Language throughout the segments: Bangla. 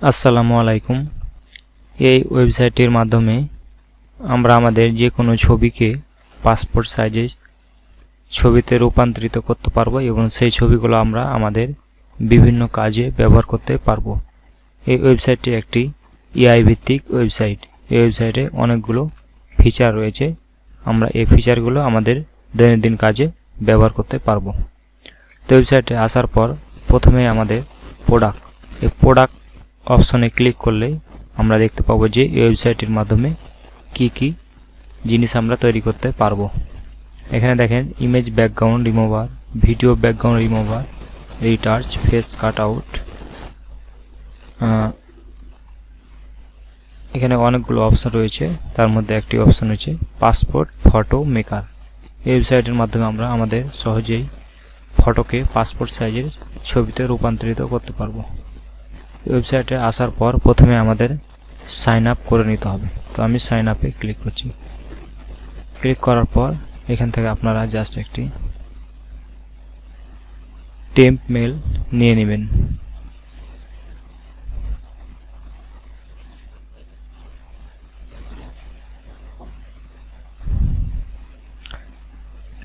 আসসালামু আলাইকুম। এই ওয়েবসাইটের মাধ্যমে আমরা আমাদের যে কোনো ছবিকে পাসপোর্ট সাইজের ছবিতে রূপান্তরিত করতে পারবো এবং সেই ছবিগুলো আমরা আমাদের বিভিন্ন কাজে ব্যবহার করতে পারবো। এই ওয়েবসাইটটি একটি এআই ভিত্তিক ওয়েবসাইট। এই ওয়েবসাইটে অনেকগুলো ফিচার রয়েছে। আমরা এই ফিচারগুলো আমাদের দৈনন্দিন কাজে ব্যবহার করতে পারবো। তো ওয়েবসাইটে আসার পর প্রথমে আমাদের এই প্রোডাক্ট অপশনে ক্লিক করলে আমরা দেখতে পাবো যে এই ওয়েবসাইটের মাধ্যমে কি জিনিস আমরা তৈরি করতে পারবো। এখানে দেখেন image background remover, video background remover, retouch, face cut out. এখানে অনেকগুলো অপশন রয়েছে, তার মধ্যে একটি অপশন হচ্ছে পাসপোর্ট ফটো মেকার। এই ওয়েবসাইটের মাধ্যমে আমরা আমাদের সহজেই ফটোকে পাসপোর্ট সাইজের ছবিতে রূপান্তরিত করতে পারবো। ওয়েবসাইটে আসার পর প্রথমে আমাদের সাইন আপ করে নিতে হবে। তো আমি সাইন আপে ক্লিক করছি। ক্লিক করার পর এখান থেকে আপনারা জাস্ট একটি টেম্প মেল নিয়ে নেবেন।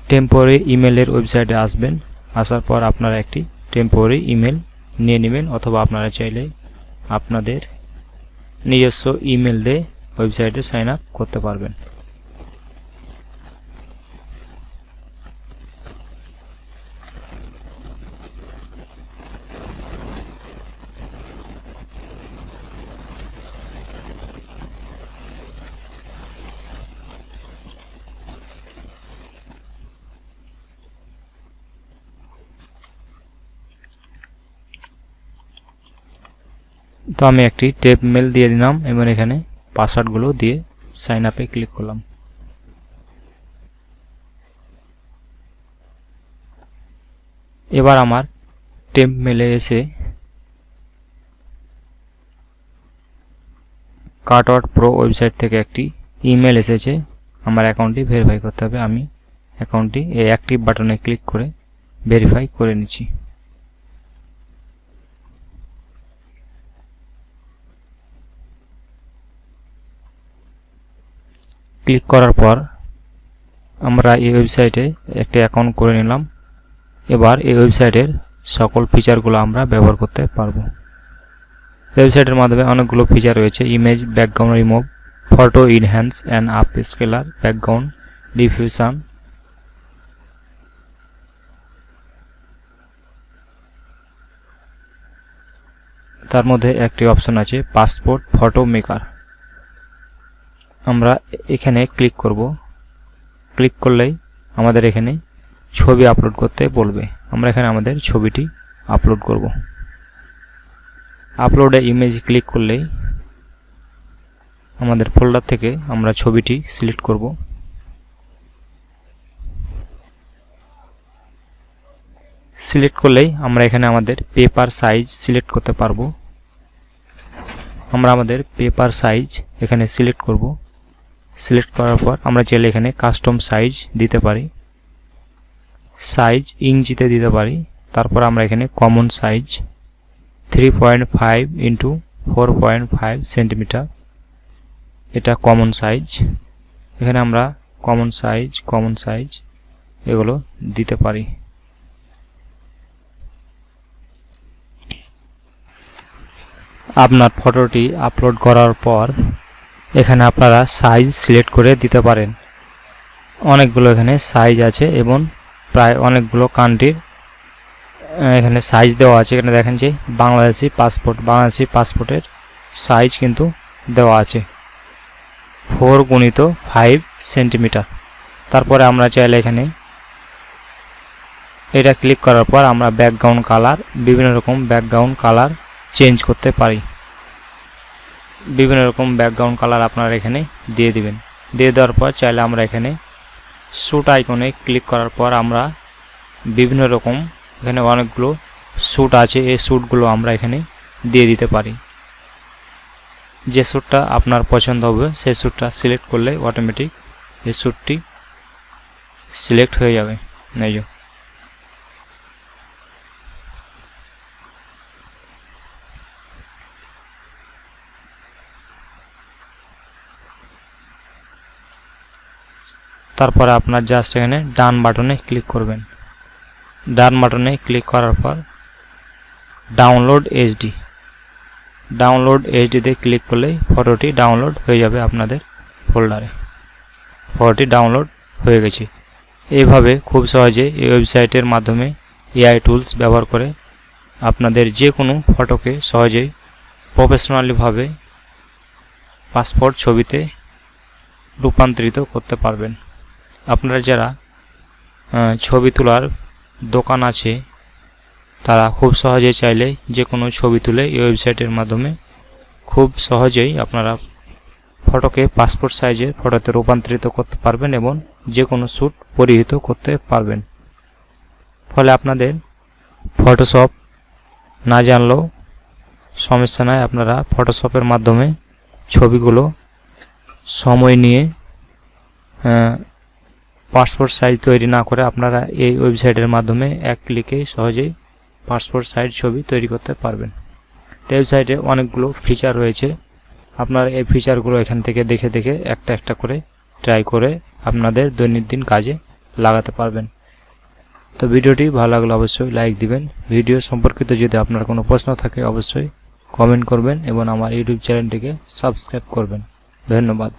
টেম্পোরারি ইমেলের ওয়েবসাইটে আসবেন। আসার পর আপনারা একটি টেম্পোরারি ইমেল নিয়ে নেবেন, অথবা আপনারা চাইলে আপনাদের নিজস্ব ইমেল দিয়ে ওয়েবসাইটে সাইন আপ করতে পারবেন। তো আমি একটি টেপ মেল দিয়ে দিলাম এবং এখানে পাসওয়ার্ডগুলো দিয়ে সাইন আপে ক্লিক করলাম। এবার আমার টেপ মেলে এসে কাটআউট প্রো ওয়েবসাইট থেকে একটি ইমেল এসেছে। আমার অ্যাকাউন্টটি ভেরিফাই করতে হবে। আমি অ্যাকাউন্টটি এই অ্যাক্টিভ বাটনে ক্লিক করে ভেরিফাই করে নিচ্ছি। ক্লিক করার পর আমরা এই ওয়েবসাইটে একটি অ্যাকাউন্ট করে নিলাম। এবার এই ওয়েবসাইটের সকল ফিচারগুলো আমরা ব্যবহার করতে পারবো। ওয়েবসাইটের মাধ্যমে অনেকগুলো ফিচার রয়েছে। Image background remove, photo enhance and up scalar, background diffusion, তার মধ্যে একটি অপশন আছে পাসপোর্ট ফটো মেকার। আমরা এখানে ক্লিক করব। ক্লিক করলেই আমাদের এখানে ছবি আপলোড করতে বলবে। আমরা এখানে আমাদের ছবিটি আপলোড করব। আপলোডে ইমেজ ক্লিক করলেই আমাদের ফোল্ডার থেকে আমরা ছবিটি সিলেক্ট করব। সিলেক্ট করলেই আমরা এখানে আমাদের পেপার সাইজ সিলেক্ট করতে পারবো। আমরা আমাদের পেপার সাইজ এখানে সিলেক্ট করব। সিলেক্ট করার পর আমরা চাইলে এখানে কাস্টম সাইজ দিতে পারি, সাইজ ইঞ্চিতে দিতে পারি। তারপর আমরা এখানে কমন সাইজ 3.5 ইন্টু 4.5 সেন্টিমিটার, এটা কমন সাইজ। এখানে আমরা কমন সাইজ এগুলো দিতে পারি। আপনার ফটোটি আপলোড করার পর এখানে আপনারা সাইজ সিলেক্ট করে দিতে পারেন। অনেকগুলো এখানে সাইজ আছে এবং প্রায় অনেকগুলো কান্ট্রির এখানে সাইজ দেওয়া আছে। এখানে দেখেন যে বাংলাদেশি পাসপোর্টের সাইজ কিন্তু দেওয়া আছে 4x5 সেন্টিমিটার। তারপরে আমরা চাইলে এখানে এটা ক্লিক করার পর আমরা ব্যাকগ্রাউন্ড কালার, বিভিন্ন রকম ব্যাকগ্রাউন্ড কালার চেঞ্জ করতে পারি। বিভিন্ন রকম ব্যাকগ্রাউন্ড কালার আপনারা এখানে দিয়ে দিবেন। দিয়ে দেওয়ার পর চাইলে আমরা এখানে শ্যুট আইকনে ক্লিক করার পর আমরা বিভিন্ন রকম এখানে অনেকগুলো শ্যুট আছে, এই শ্যুটগুলো আমরা এখানে দিয়ে দিতে পারি। যে শ্যুটটা আপনার পছন্দ হবে সেই শ্যুটটা সিলেক্ট করলে অটোমেটিক এই শ্যুটটি সিলেক্ট হয়ে যাবে। এই যে তারপরে আপনার জাস্ট এখানে ডান বাটনে ক্লিক করবেন। ডান বাটনে ক্লিক করার পর ডাউনলোড এইচডিতে ক্লিক করলেই ফটোটি ডাউনলোড হয়ে যাবে আপনাদের ফোল্ডারে। ফটোটি ডাউনলোড হয়ে গেছে। এইভাবে খুব সহজে এই ওয়েবসাইটের মাধ্যমে এআই টুলস ব্যবহার করে আপনাদের যে কোনো ফটোকে সহজেই প্রফেশনালিভাবে পাসপোর্ট ছবিতে রূপান্তরিত করতে পারবেন। আপনারা যারা ছবি তোলার দোকান আছে তারা খুব সহজে চাইলে যে কোনো ছবি তুলে এই ওয়েবসাইটের মাধ্যমে খুব সহজেই আপনারা ফটোকে পাসপোর্ট সাইজের ফটোতে রূপান্তরিত করতে পারবেন এবং যে কোনো শ্যুট পরিহিত করতে পারবেন। ফলে আপনাদের ফটোশপ না জানলেও সমস্যা নাই, আপনারা ফটোশপের মাধ্যমে ছবিগুলো সময় নিয়ে পাসপোর্ট সাইজ তৈরি না করে আপনারা এই ওয়েবসাইটের মাধ্যমে এক ক্লিকে সহজেই পাসপোর্ট সাইজ ছবি তৈরি করতে পারবেন। ওয়েবসাইটে অনেকগুলো ফিচার রয়েছে, আপনারা এই ফিচারগুলো এখান থেকে দেখে দেখে একটা একটা করে ট্রাই করে আপনাদের দৈনন্দিন কাজে লাগাতে পারবেন। তো ভিডিওটি ভালো লাগলে অবশ্যই লাইক দিবেন। ভিডিও সম্পর্কিত যদি আপনার কোনো প্রশ্ন থাকে অবশ্যই কমেন্ট করবেন এবং আমার ইউটিউব চ্যানেলটিকে সাবস্ক্রাইব করবেন। ধন্যবাদ।